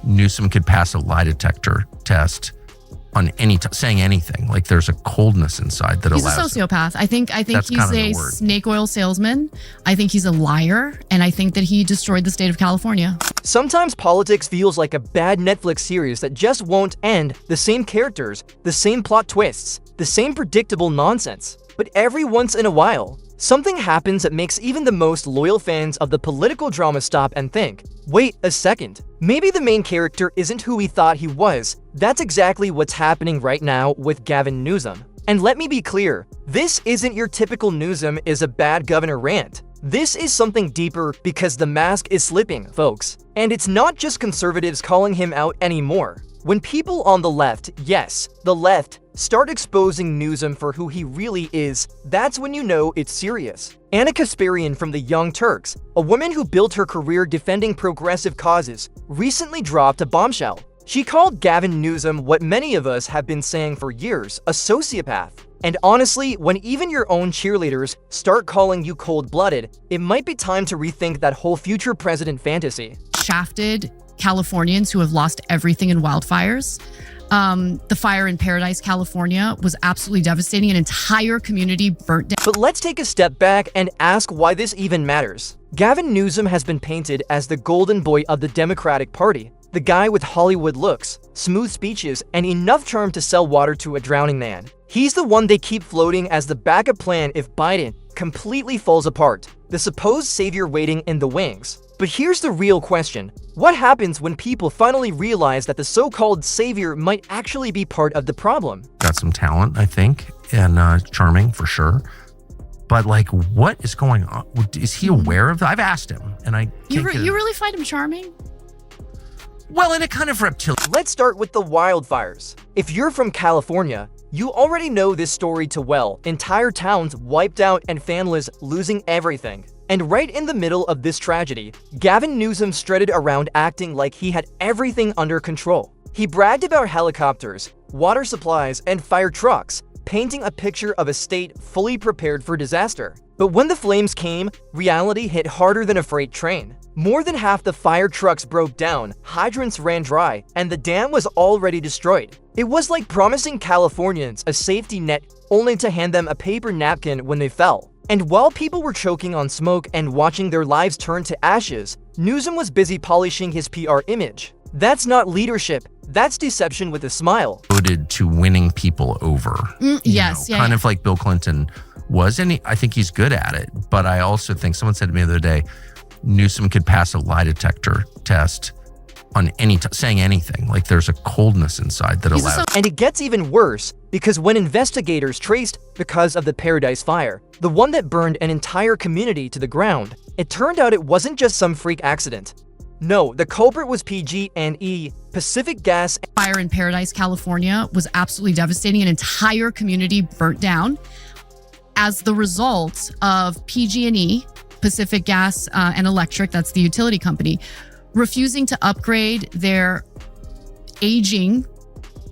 Newsom could pass a lie detector test on saying anything. Like there's a coldness inside that he's allows a sociopath. I think he's a snake oil salesman. I think he's a liar, and I think that he destroyed the state of California. Sometimes politics feels like a bad Netflix series that just won't end. The same characters, the same plot twists, the same predictable nonsense. But every once in a while, something happens that makes even the most loyal fans of the political drama stop and think, wait a second, maybe the main character isn't who we thought he was. That's exactly what's happening right now with Gavin Newsom. And let me be clear, this isn't your typical Newsom is a bad governor rant. This is something deeper because the mask is slipping, folks. And it's not just conservatives calling him out anymore. When people on the left, yes, the left, start exposing Newsom for who he really is, that's when you know it's serious. Kasparian from the Young Turks, a woman who built her career defending progressive causes, recently dropped a bombshell. She called Gavin Newsom what many of us have been saying for years, a sociopath. And honestly, when even your own cheerleaders start calling you cold-blooded, it might be time to rethink that whole future president fantasy. Shafted Californians who have lost everything in wildfires. The fire in Paradise, California was absolutely devastating. An entire community burnt down. But let's take a step back and ask why this even matters. Gavin Newsom has been painted as the golden boy of the Democratic Party, the guy with Hollywood looks, smooth speeches, and enough charm to sell water to a drowning man. He's the one they keep floating as the backup plan if Biden completely falls apart, the supposed savior waiting in the wings. But here's the real question. What happens when people finally realize that the so-called savior might actually be part of the problem? Got some talent, I think, and charming for sure. But like, what is going on? Is he aware of that? I've asked him, and I can't You really find him charming? Well, in a kind of reptilian. Let's start with the wildfires. If you're from California, you already know this story too well. Entire towns wiped out and families losing everything. And right in the middle of this tragedy, Gavin Newsom strutted around acting like he had everything under control. He bragged about helicopters, water supplies, and fire trucks, painting a picture of a state fully prepared for disaster. But when the flames came, reality hit harder than a freight train. More than half the fire trucks broke down, hydrants ran dry, and the dam was already destroyed. It was like promising Californians a safety net only to hand them a paper napkin when they fell. And while people were choking on smoke and watching their lives turn to ashes, Newsom was busy polishing his PR image. That's not leadership, that's deception with a smile. Devoted to winning people over. Yes, Kind of like Bill Clinton was, and I think he's good at it. But I also think someone said to me the other day, Newsom could pass a lie detector test on saying anything. Like there's a coldness inside that allows. And it gets even worse because when investigators traced the cause of the Paradise fire, the one that burned an entire community to the ground, it turned out it wasn't just some freak accident. No, the culprit was PG&E, Pacific Gas. Fire in Paradise, California was absolutely devastating. An entire community burnt down as the result of PG&E, Pacific Gas and Electric, that's the utility company, refusing to upgrade their aging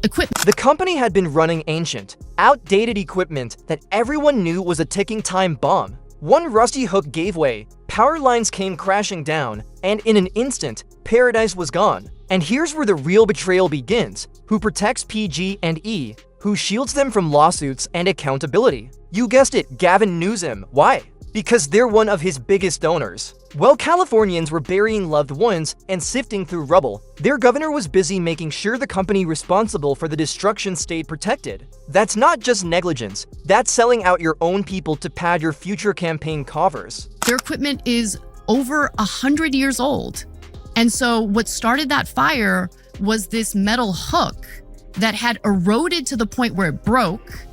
equipment. The company had been running ancient, outdated equipment that everyone knew was a ticking time bomb. One rusty hook gave way, power lines came crashing down, and in an instant, Paradise was gone. And here's where the real betrayal begins. Who protects PG&E? Who shields them from lawsuits and accountability? You guessed it, Gavin Newsom. Why? Because they're one of his biggest donors. While Californians were burying loved ones and sifting through rubble, their governor was busy making sure the company responsible for the destruction stayed protected. That's not just negligence, that's selling out your own people to pad your future campaign coffers. Their equipment is over 100 years old. And so what started that fire was this metal hook that had eroded to the point where it broke.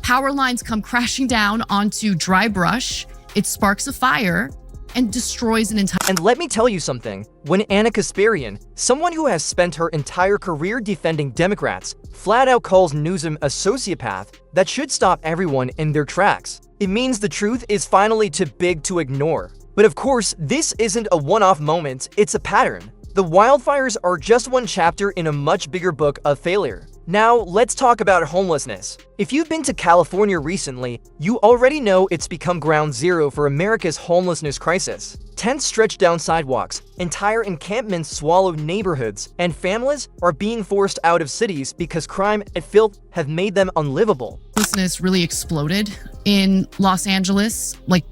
Power lines come crashing down onto dry brush. It sparks a fire and destroys an entire... And let me tell you something. When Kasparian, someone who has spent her entire career defending Democrats, flat out calls Newsom a sociopath, that should stop everyone in their tracks. It means the truth is finally too big to ignore. But of course, this isn't a one-off moment, it's a pattern. The wildfires are just one chapter in a much bigger book of failure. Now, let's talk about homelessness. If you've been to California recently, you already know it's become ground zero for America's homelessness crisis. Tents stretch down sidewalks, entire encampments swallow neighborhoods, and families are being forced out of cities because crime and filth have made them unlivable. Homelessness really exploded in Los Angeles. Like,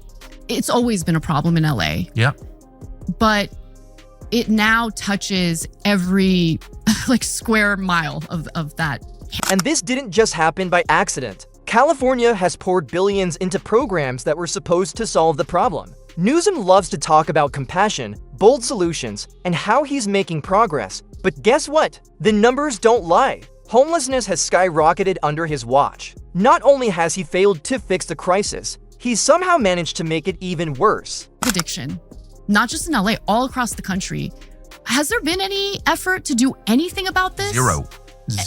it's always been a problem in LA. Yeah. But it now touches every square mile of that. And this didn't just happen by accident. California has poured billions into programs that were supposed to solve the problem. Newsom loves to talk about compassion, bold solutions, and how he's making progress. But guess what? The numbers don't lie. Homelessness has skyrocketed under his watch. Not only has he failed to fix the crisis, he's somehow managed to make it even worse. Addiction, not just in LA, all across the country. Has there been any effort to do anything about this? Zero.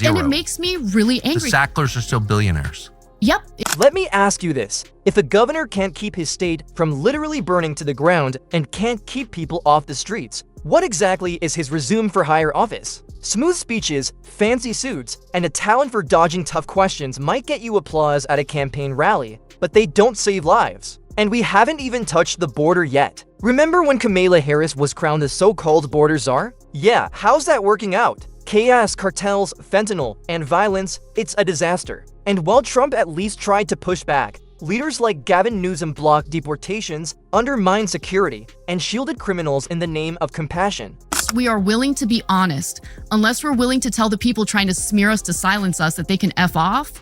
And it makes me really angry. The Sacklers are still billionaires. Yep. Let me ask you this. If a governor can't keep his state from literally burning to the ground and can't keep people off the streets, what exactly is his resume for higher office? Smooth speeches, fancy suits, and a talent for dodging tough questions might get you applause at a campaign rally, but they don't save lives. And we haven't even touched the border yet. Remember when Kamala Harris was crowned the so-called border czar? Yeah, how's that working out? Chaos, cartels, fentanyl, and violence, it's a disaster. And while Trump at least tried to push back, leaders like Gavin Newsom blocked deportations, undermined security, and shielded criminals in the name of compassion. We are willing to be honest. Unless we're willing to tell the people trying to smear us to silence us that they can F off,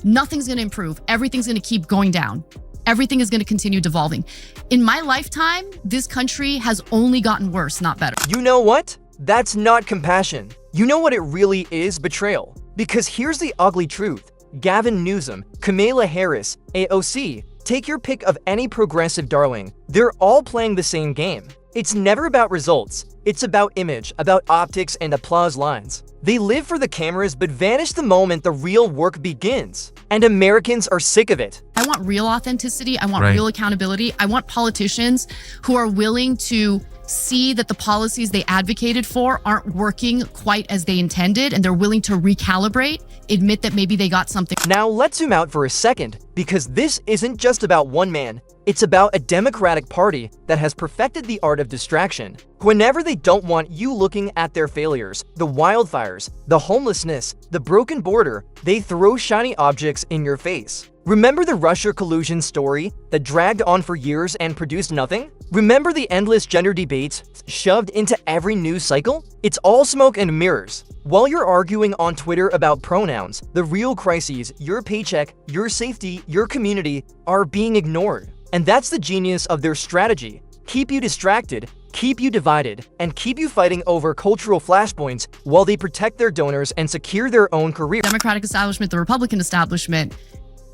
nothing's gonna improve. Everything's gonna keep going down. Everything is gonna continue devolving. In my lifetime, this country has only gotten worse, not better. You know what? That's not compassion. You know what it really is? Betrayal. Because here's the ugly truth. Gavin Newsom, Kamala Harris, AOC, take your pick of any progressive darling. They're all playing the same game. It's never about results. It's about image, about optics and applause lines. They live for the cameras but vanish the moment the real work begins. And Americans are sick of it. I want real authenticity. I want real accountability. I want politicians who are willing to see that the policies they advocated for aren't working quite as they intended, and they're willing to recalibrate, admit that maybe they got something. Now let's zoom out for a second, because this isn't just about one man. It's about a Democratic Party that has perfected the art of distraction. Whenever they don't want you looking at their failures, the wildfires, the homelessness, the broken border, they throw shiny objects in your face. Remember the Russia collusion story that dragged on for years and produced nothing? Remember the endless gender debates shoved into every news cycle? It's all smoke and mirrors. While you're arguing on Twitter about pronouns, the real crises, your paycheck, your safety, your community, are being ignored. And that's the genius of their strategy. Keep you distracted, keep you divided, and keep you fighting over cultural flashpoints while they protect their donors and secure their own career. Democratic establishment, the Republican establishment,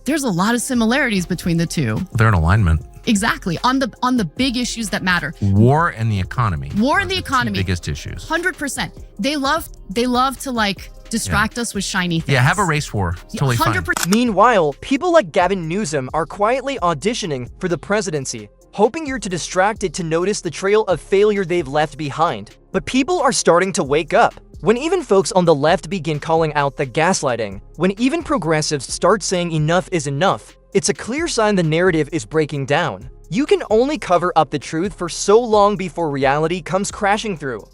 there's a lot of similarities between the two. They're in alignment. Exactly. On the big issues that matter. War and the economy. War and the economy. Biggest issues. 100%. They love to distract us with shiny things. Yeah, have a race war. It's totally 100%. Fine. Meanwhile, people like Gavin Newsom are quietly auditioning for the presidency, hoping you're too distracted to notice the trail of failure they've left behind. But people are starting to wake up. When even folks on the left begin calling out the gaslighting, when even progressives start saying enough is enough, it's a clear sign the narrative is breaking down. You can only cover up the truth for so long before reality comes crashing through.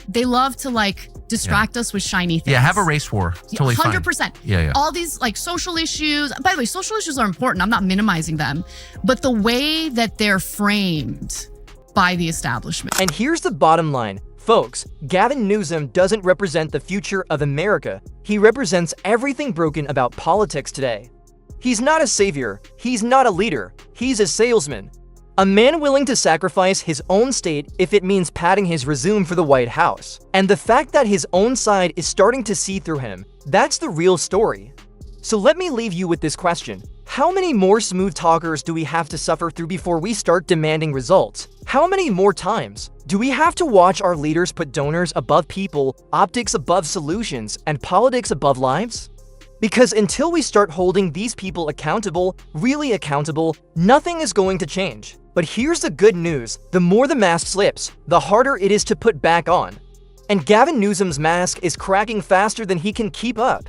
They love to distract us with shiny things. Yeah, have a race war. It's totally 100%. Fine. Yeah. All these social issues. By the way, social issues are important. I'm not minimizing them, but the way that they're framed by the establishment. And here's the bottom line. Folks, Gavin Newsom doesn't represent the future of America. He represents everything broken about politics today. He's not a savior. He's not a leader. He's a salesman. A man willing to sacrifice his own state if it means padding his resume for the White House. And the fact that his own side is starting to see through him, that's the real story. So let me leave you with this question. How many more smooth talkers do we have to suffer through before we start demanding results? How many more times? Do we have to watch our leaders put donors above people, optics above solutions, and politics above lives? Because until we start holding these people accountable, really accountable, nothing is going to change. But here's the good news. The more the mask slips, the harder it is to put back on. And Gavin Newsom's mask is cracking faster than he can keep up.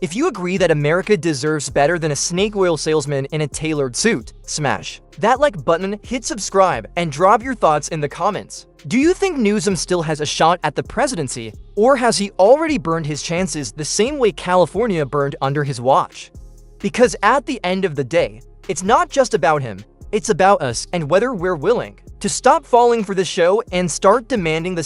If you agree that America deserves better than a snake oil salesman in a tailored suit, smash that like button, hit subscribe, and drop your thoughts in the comments. Do you think Newsom still has a shot at the presidency, or has he already burned his chances the same way California burned under his watch? Because at the end of the day, it's not just about him, it's about us and whether we're willing to stop falling for the show and start demanding the